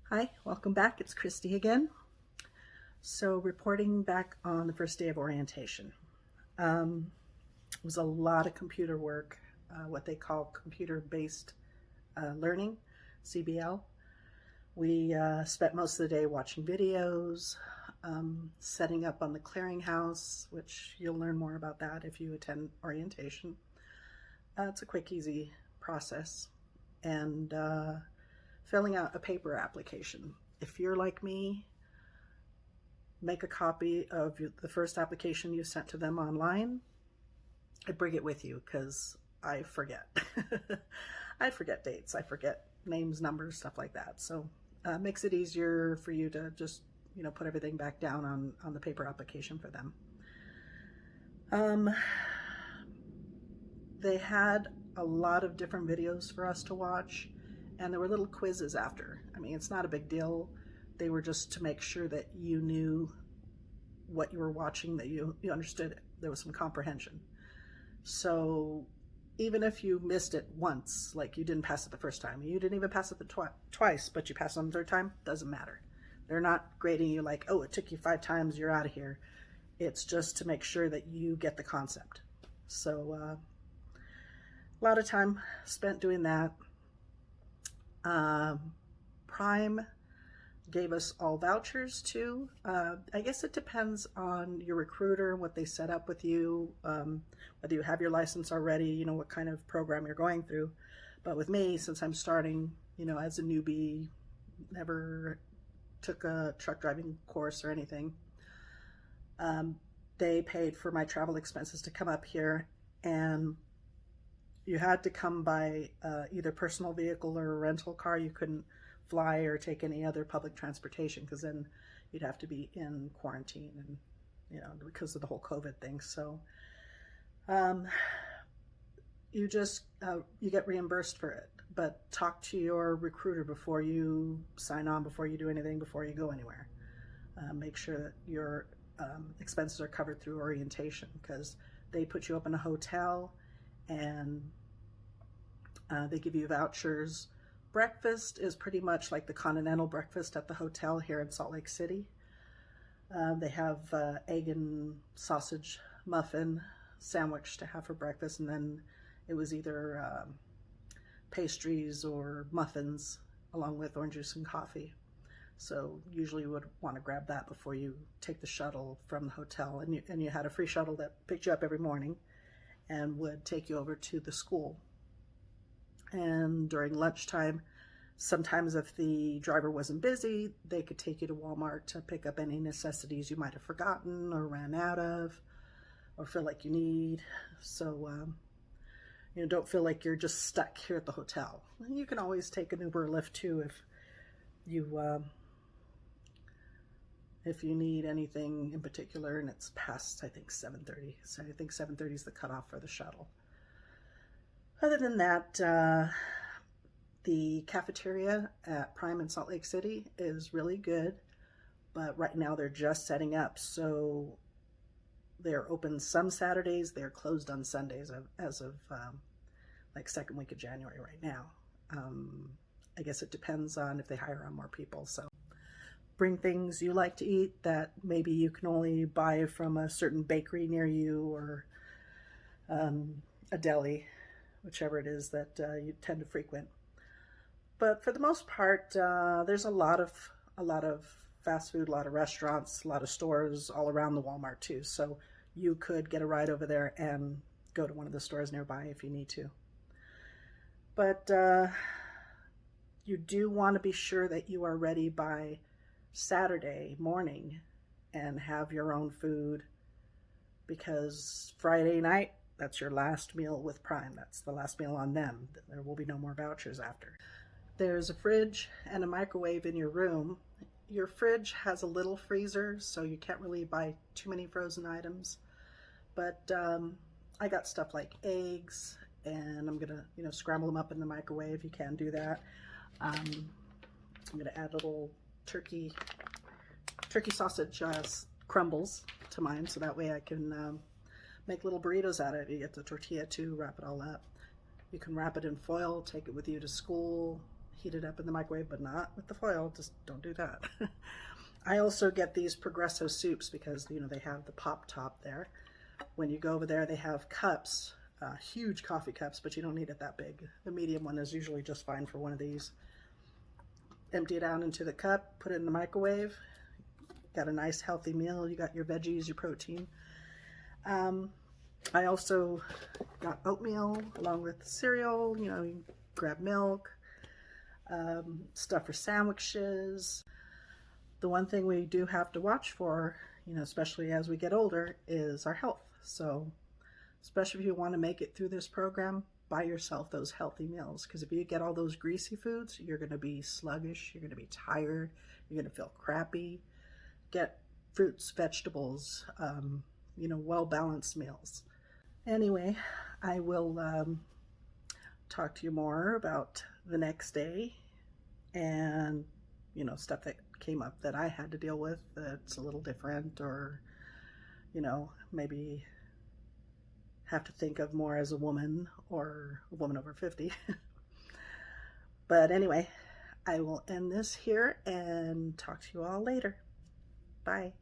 Hi, welcome back. It's Christy again. So reporting back on the first day of orientation. It was a lot of computer work, what they call computer-based learning, CBL. We spent most of the day watching videos, setting up on the clearinghouse, which you'll learn more about that if you attend orientation. It's a quick, easy process. And filling out a paper application. If you're like me, make a copy of the first application you sent to them online and bring it with you, because I forget. I forget dates, I forget names, numbers, stuff like that. So it makes it easier for you to just put everything back down on the paper application for them. They had a lot of different videos for us to watch, and there were little quizzes after. I mean, it's not a big deal. They were just to make sure that you knew what you were watching, that you understood it. There was some comprehension. So even if you missed it once, like you didn't pass it the first time, you didn't even pass it twice, but you passed it on the third time, doesn't matter. They're not grading you like, oh, it took you 5 times, you're out of here. It's just to make sure that you get the concept. So a lot of time spent doing that. Prime gave us all vouchers too. I guess it depends on your recruiter and what they set up with you, whether you have your license already, what kind of program you're going through. But with me, since I'm starting, as a newbie, never took a truck driving course or anything, they paid for my travel expenses to come up here, and you had to come by either personal vehicle or a rental car. You couldn't fly or take any other public transportation, because then you'd have to be in quarantine, and because of the whole COVID thing. So you just you get reimbursed for it, but talk to your recruiter before you sign on, before you do anything, before you go anywhere. Make sure that your expenses are covered through orientation, because they put you up in a hotel, and they give you vouchers. Breakfast is pretty much like the continental breakfast at the hotel here in Salt Lake City. They have egg and sausage muffin sandwich to have for breakfast, and then it was either pastries or muffins along with orange juice and coffee. So usually you would want to grab that before you take the shuttle from the hotel, and you had a free shuttle that picked you up every morning and would take you over to the school. And during lunchtime, sometimes if the driver wasn't busy, they could take you to Walmart to pick up any necessities you might have forgotten or ran out of or feel like you need. So don't feel like you're just stuck here at the hotel. You can always take an Uber or Lyft too if you need anything in particular, and it's past, I think, 7:30. So I think 7:30 is the cutoff for the shuttle. Other than that, the cafeteria at Prime in Salt Lake City is really good, but right now they're just setting up. So they're open some Saturdays, they're closed on Sundays as of like second week of January right now. I guess it depends on if they hire on more people. So bring things you like to eat that maybe you can only buy from a certain bakery near you, or a deli, whichever it is that you tend to frequent. But for the most part, there's a lot of fast food, a lot of restaurants, a lot of stores all around the Walmart too. So you could get a ride over there and go to one of the stores nearby if you need to. But you do want to be sure that you are ready by Saturday morning and have your own food, because Friday night, that's your last meal with Prime. That's the last meal on them. There will be no more vouchers after. There's a fridge and a microwave in your room. Your fridge has a little freezer, so you can't really buy too many frozen items. But I got stuff like eggs, and I'm gonna, scramble them up in the microwave. You can do that. I'm gonna add little turkey sausage crumbles to mine, so that way I can make little burritos out of it. You get the tortilla too, wrap it all up. You can wrap it in foil, take it with you to school, heat it up in the microwave, but not with the foil. Just don't do that. I also get these Progresso soups because, you know, they have the pop top there. When you go over there, they have cups, huge coffee cups, but you don't need it that big. The medium one is usually just fine for one of these. Empty it out into the cup, put it in the microwave. Got a nice healthy meal. You got your veggies, your protein. I also got oatmeal along with cereal. You know, you grab milk, stuff for sandwiches. The one thing we do have to watch for, you know, especially as we get older, is our health. So, especially if you want to make it through this program, buy yourself those healthy meals. Because if you get all those greasy foods, you're going to be sluggish, you're going to be tired, you're going to feel crappy. Get fruits, vegetables, you know, well-balanced meals. Anyway, I will talk to you more about the next day and, you know, stuff that came up that I had to deal with that's a little different, or, you know, maybe have to think of more as a woman or a woman over 50. But anyway, I will end this here and talk to you all later. Bye.